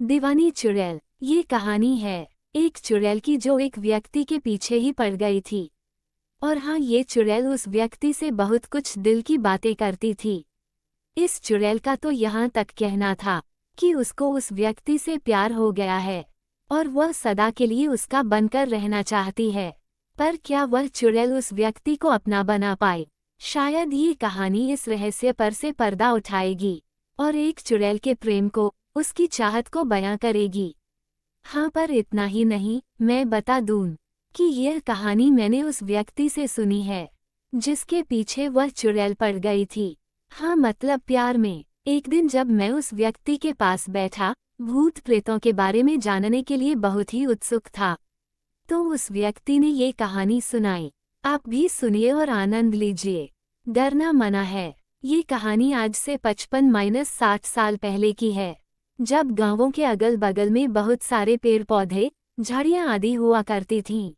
दीवानी चुड़ैल। ये कहानी है एक चुड़ैल की जो एक व्यक्ति के पीछे ही पड़ गई थी। और हाँ, ये चुड़ैल उस व्यक्ति से बहुत कुछ दिल की बातें करती थी। इस चुड़ैल का तो यहाँ तक कहना था कि उसको उस व्यक्ति से प्यार हो गया है और वह सदा के लिए उसका बनकर रहना चाहती है। पर क्या वह चुड़ैल उस व्यक्ति को अपना बना पाए? शायद ये कहानी इस रहस्य पर से पर्दा उठाएगी और एक चुड़ैल के प्रेम को, उसकी चाहत को बयां करेगी। हाँ, पर इतना ही नहीं, मैं बता दूं कि यह कहानी मैंने उस व्यक्ति से सुनी है जिसके पीछे वह चुड़ैल पड़ गई थी। हाँ, मतलब प्यार में। एक दिन जब मैं उस व्यक्ति के पास बैठा, भूत प्रेतों के बारे में जानने के लिए बहुत ही उत्सुक था, तो उस व्यक्ति ने ये कहानी सुनाई। आप भी सुनिए और आनंद लीजिए। डरना मना है। ये कहानी आज से 55-60 साल पहले की है, जब गांवों के अगल बगल में बहुत सारे पेड़ पौधे, झाड़ियां आदि हुआ करती थीं।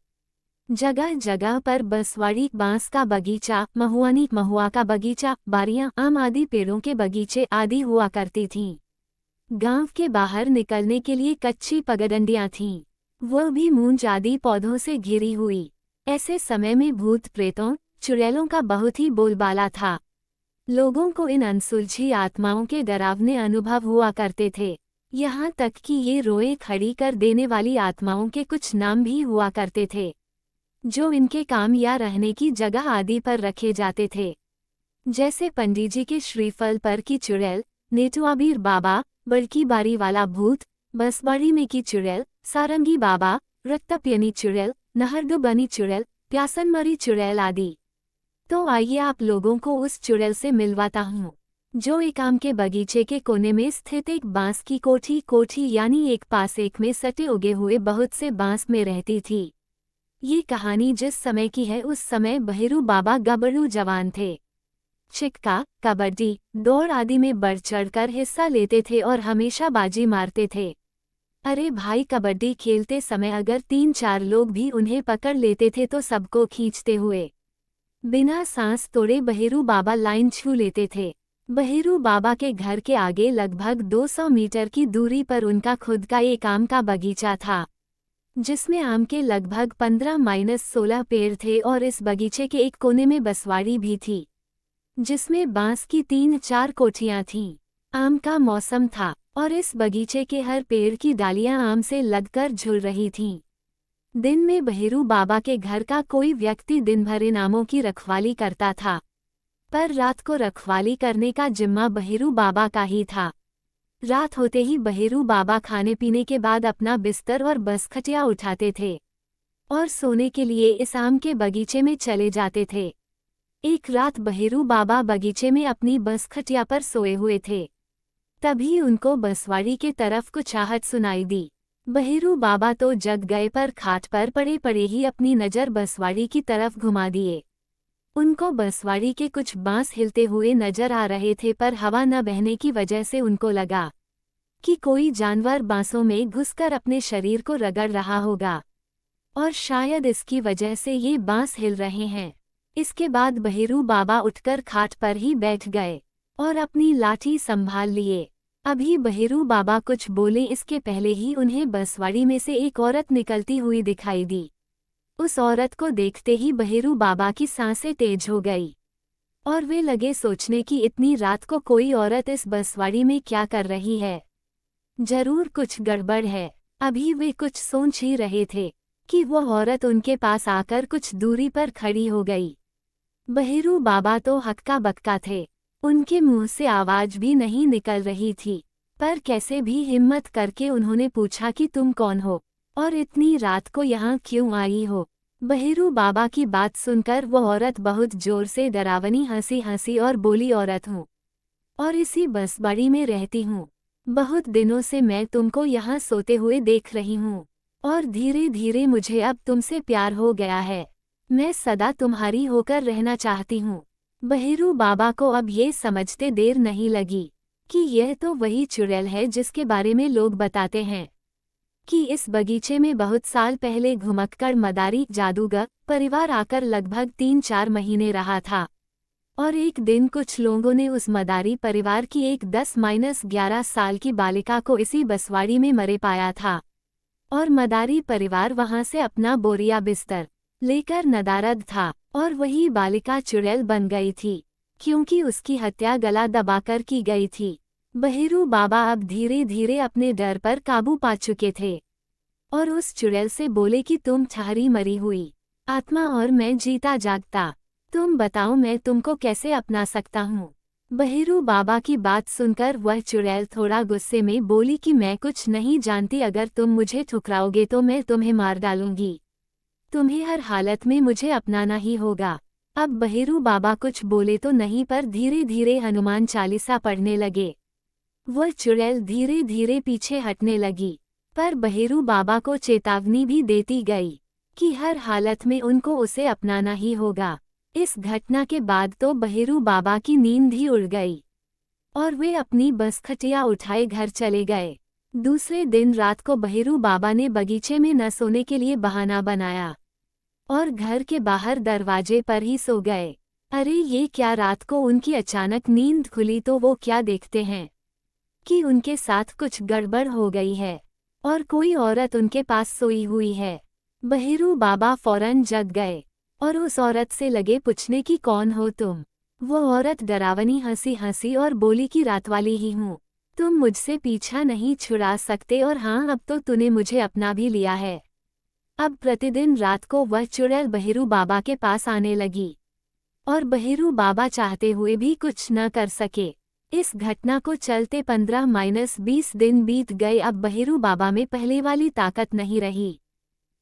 जगह जगह पर बंसवाड़ी, बांस का बगीचा, महुआनी, महुआ का बगीचा, बारियां, आम आदि पेड़ों के बगीचे आदि हुआ करती थीं। गांव के बाहर निकलने के लिए कच्ची पगडंडियां थीं, वह भी मूंज आदि पौधों से घिरी हुई। ऐसे समय में भूत प्रेतों, चुड़ैलों का बहुत ही बोलबाला था। लोगों को इन अनसुलझी आत्माओं के डरावने अनुभव हुआ करते थे, यहाँ तक कि ये रोए खड़ी कर देने वाली आत्माओं के कुछ नाम भी हुआ करते थे, जो इनके काम या रहने की जगह आदि पर रखे जाते थे। जैसे पंडित जी के श्रीफल पर की चुड़ैल, नेटुआबीर बाबा, बड़की बारी वाला भूत, बसबाड़ी में की चुड़ैल, सारंगी बाबा, रक्तप्यनी चुड़ैल, नहरडुबनी चुड़ैल, प्यासनमरी चुड़ैल आदि। तो आइए आप लोगों को उस चुड़ैल से मिलवाता हूँ, जो एक आम के बगीचे के कोने में स्थित एक बांस की कोठी यानी एक पास एक में सटे उगे हुए बहुत से बांस में रहती थी। ये कहानी जिस समय की है, उस समय बहेरू बाबा गबरू जवान थे। चिक्का, कबड्डी, दौड़ आदि में बढ़ चढ़कर हिस्सा लेते थे और हमेशा बाजी मारते थे। अरे भाई, कबड्डी खेलते समय अगर 3-4 लोग भी उन्हें पकड़ लेते थे तो सबको खींचते हुए बिना सांस तोड़े बहेरू बाबा लाइन छू लेते थे। बहेरू बाबा के घर के आगे लगभग 200 मीटर की दूरी पर उनका खुद का एक आम का बगीचा था, जिसमें आम के लगभग 15-16 पेड़ थे और इस बगीचे के एक कोने में बसवाड़ी भी थी, जिसमें बांस की 3-4 कोठियां थीं। आम का मौसम था और इस बगीचे के हर पेड़ की डालियां आम से लगकर झुल रही थीं। दिन में बहेरू बाबा के घर का कोई व्यक्ति दिन भर इन आमों की रखवाली करता था, पर रात को रखवाली करने का जिम्मा बहेरू बाबा का ही था। रात होते ही बहेरू बाबा खाने पीने के बाद अपना बिस्तर और बसखटिया उठाते थे और सोने के लिए इस आम के बगीचे में चले जाते थे। एक रात बहेरू बाबा बगीचे में अपनी बसखटिया पर सोए हुए थे, तभी उनको बसवाड़ी के तरफ कुछ आहट सुनाई दी। बहेरू बाबा तो जग गए, पर खाट पर पड़े पड़े ही अपनी नज़र बसवाड़ी की तरफ घुमा दिए। उनको बसवाड़ी के कुछ बांस हिलते हुए नजर आ रहे थे, पर हवा न बहने की वजह से उनको लगा कि कोई जानवर बांसों में घुसकर अपने शरीर को रगड़ रहा होगा और शायद इसकी वजह से ये बांस हिल रहे हैं। इसके बाद बहेरू बाबा उठकर खाट पर ही बैठ गए और अपनी लाठी संभाल लिए। अभी बहेरू बाबा कुछ बोले इसके पहले ही उन्हें बसवाड़ी में से एक औरत निकलती हुई दिखाई दी। उस औरत को देखते ही बहेरू बाबा की सांसें तेज हो गई और वे लगे सोचने कि इतनी रात को कोई औरत इस बसवाड़ी में क्या कर रही है, जरूर कुछ गड़बड़ है। अभी वे कुछ सोच ही रहे थे कि वह औरत उनके पास आकर कुछ दूरी पर खड़ी हो गई। बहेरू बाबा तो हक्का बक्का थे, उनके मुंह से आवाज भी नहीं निकल रही थी, पर कैसे भी हिम्मत करके उन्होंने पूछा कि तुम कौन हो और इतनी रात को यहाँ क्यों आई हो। बहेरू बाबा की बात सुनकर वह औरत बहुत जोर से डरावनी हंसी हंसी और बोली, औरत हूँ और इसी बसवाड़ी में रहती हूँ। बहुत दिनों से मैं तुमको यहाँ सोते हुए देख रही हूँ और धीरे धीरे मुझे अब तुमसे प्यार हो गया है। मैं सदा तुम्हारी होकर रहना चाहती हूँ। बहेरू बाबा को अब ये समझते देर नहीं लगी कि यह तो वही चुड़ैल है जिसके बारे में लोग बताते हैं कि इस बगीचे में बहुत साल पहले घुमक्कड़ मदारी जादूगर परिवार आकर लगभग 3-4 महीने रहा था और एक दिन कुछ लोगों ने उस मदारी परिवार की एक 10-11 साल की बालिका को इसी बसवाड़ी में मरे पाया था। और मदारी परिवार वहां से अपना बोरिया बिस्तर लेकर नदारद था, और वही बालिका चुड़ैल बन गई थी, क्योंकि उसकी हत्या गला दबाकर की गई थी। बहेरू बाबा अब धीरे धीरे अपने डर पर काबू पा चुके थे, और उस चुड़ैल से बोले कि तुम ठहरी मरी हुई आत्मा और मैं जीता जागता, तुम बताओ मैं तुमको कैसे अपना सकता हूँ। बहेरू बाबा की बात सुनकर वह चुड़ैल थोड़ा गुस्से में बोली कि मैं कुछ नहीं जानती, अगर तुम मुझे ठुकराओगे तो मैं तुम्हें मार डालूंगी, तुम्हें हर हालत में मुझे अपनाना ही होगा। अब बहेरू बाबा कुछ बोले तो नहीं, पर धीरे धीरे हनुमान चालीसा पढ़ने लगे। वह चुड़ैल धीरे धीरे पीछे हटने लगी, पर बहेरू बाबा को चेतावनी भी देती गई कि हर हालत में उनको उसे अपनाना ही होगा। इस घटना के बाद तो बहेरू बाबा की नींद ही उड़ गई, और वे अपनी बसखटिया उठाए घर चले गए। दूसरे दिन रात को बहेरू बाबा ने बगीचे में न सोने के लिए बहाना बनाया, और घर के बाहर दरवाजे पर ही सो गए। अरे ये क्या, रात को उनकी अचानक नींद खुली तो वो क्या देखते हैं कि उनके साथ कुछ गड़बड़ हो गई है, और कोई औरत उनके पास सोई हुई है। बहेरू बाबा फौरन जग गए, और उस औरत से लगे पूछने कि कौन हो तुम। वो औरत डरावनी हंसी हंसी और बोली कि रातवाली ही हूँ, तुम मुझसे पीछा नहीं छुड़ा सकते, और हाँ अब तो तूने मुझे अपना भी लिया है। अब प्रतिदिन रात को वह चुड़ैल बहेरू बाबा के पास आने लगी, और बहेरू बाबा चाहते हुए भी कुछ न कर सके। इस घटना को चलते 15-20 दिन बीत गए। अब बहेरू बाबा में पहले वाली ताकत नहीं रही,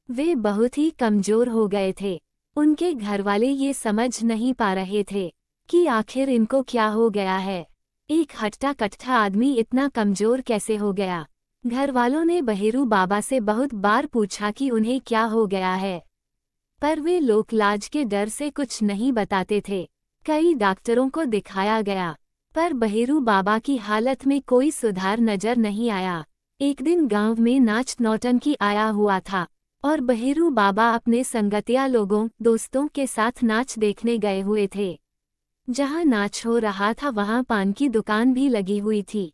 वे बहुत ही कमजोर हो गए थे। उनके घरवाले ये समझ नहीं पा रहे थे कि आखिर इनको क्या हो गया है, एक हट्टा कट्ठा आदमी इतना कमजोर कैसे हो गया। घरवालों ने बहेरू बाबा से बहुत बार पूछा कि उन्हें क्या हो गया है, पर वे लोकलाज के डर से कुछ नहीं बताते थे। कई डॉक्टरों को दिखाया गया, पर बहेरू बाबा की हालत में कोई सुधार नजर नहीं आया। एक दिन गांव में नाच नौटंकी आया हुआ था, और बहेरू बाबा अपने संगतिया लोगों दोस्तों के साथ नाच देखने गए हुए थे। जहां नाच हो रहा था वहां पान की दुकान भी लगी हुई थी।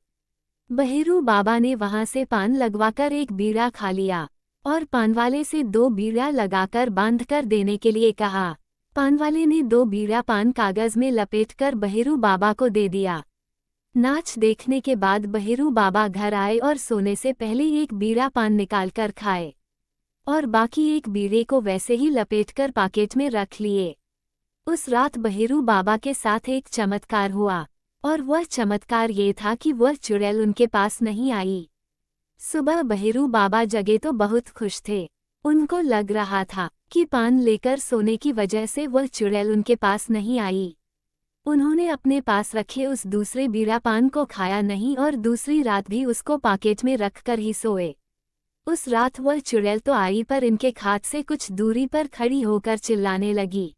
बहेरू बाबा ने वहां से पान लगवाकर एक बीड़ा खा लिया, और पानवाले से 2 बीड़ा लगाकर बांधकर देने के लिए कहा। पानवाले ने 2 बीड़ा पान कागज में लपेटकर बहेरू बाबा को दे दिया। नाच देखने के बाद बहेरू बाबा घर आए और सोने से पहले एक बीड़ा पान निकालकर खाए, और बाकी एक बीड़े को वैसे ही लपेटकर पॉकेट में रख लिए। उस रात बहेरू बाबा के साथ एक चमत्कार हुआ, और वह चमत्कार ये था कि वह चुड़ैल उनके पास नहीं आई। सुबह बहेरू बाबा जगे तो बहुत खुश थे। उनको लग रहा था कि पान लेकर सोने की वजह से वह चुड़ैल उनके पास नहीं आई। उन्होंने अपने पास रखे उस दूसरे बीड़ा पान को खाया नहीं, और दूसरी रात भी उसको पॉकेट में रखकर ही सोए। उस रात वह चुड़ैल तो आई, पर इनके खाट से कुछ दूरी पर खड़ी होकर चिल्लाने लगी।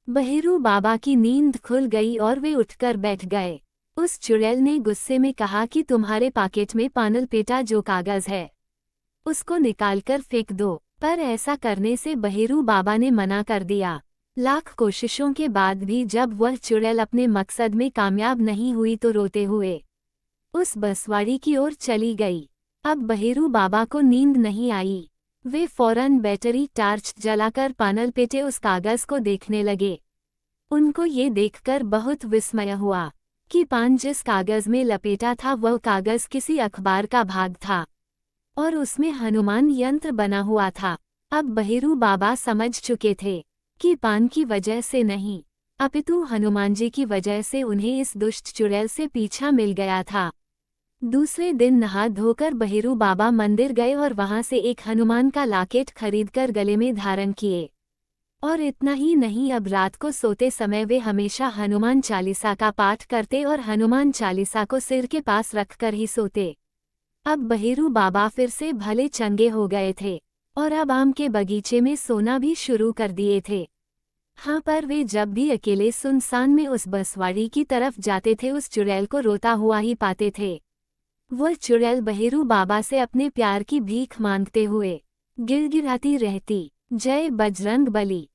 बहेरू बाबा की नींद खुल गई और वे उठकर बैठ गए। उस चुड़ैल ने गुस्से में कहा कि तुम्हारे पॉकेट में पानल पेटा जो कागज है उसको निकालकर फेंक दो, पर ऐसा करने से बहेरू बाबा ने मना कर दिया। लाख कोशिशों के बाद भी जब वह चुड़ैल अपने मकसद में कामयाब नहीं हुई तो रोते हुए उस बसवाड़ी की ओर चली गई। अब बहेरू बाबा को नींद नहीं आई। वे फौरन बैटरी टार्च जलाकर पानल पेटे उस कागज को देखने लगे। उनको ये देखकर बहुत विस्मय हुआ कि पान जिस कागज में लपेटा था वह कागज किसी अखबार का भाग था, और उसमें हनुमान यंत्र बना हुआ था। अब बहेरू बाबा समझ चुके थे कि पान की वजह से नहीं, अपितु हनुमान जी की वजह से उन्हें इस दुष्ट चुड़ैल से पीछा मिल गया था। दूसरे दिन नहा धोकर बहेरू बाबा मंदिर गए और वहां से एक हनुमान का लॉकेट खरीदकर गले में धारण किए। और इतना ही नहीं, अब रात को सोते समय वे हमेशा हनुमान चालीसा का पाठ करते और हनुमान चालीसा को सिर के पास रखकर ही सोते। अब बहेरू बाबा फिर से भले चंगे हो गए थे, और अब आम के बगीचे में सोना भी शुरू कर दिए थे। हाँ, पर वे जब भी अकेले सुनसान में उस बसवाड़ी की तरफ जाते थे उस चुड़ैल को रोता हुआ ही पाते थे। वह चुड़ैल बहेरू बाबा से अपने प्यार की भीख मांगते हुए गिड़गिड़ाती रहती, जय बजरंग बली।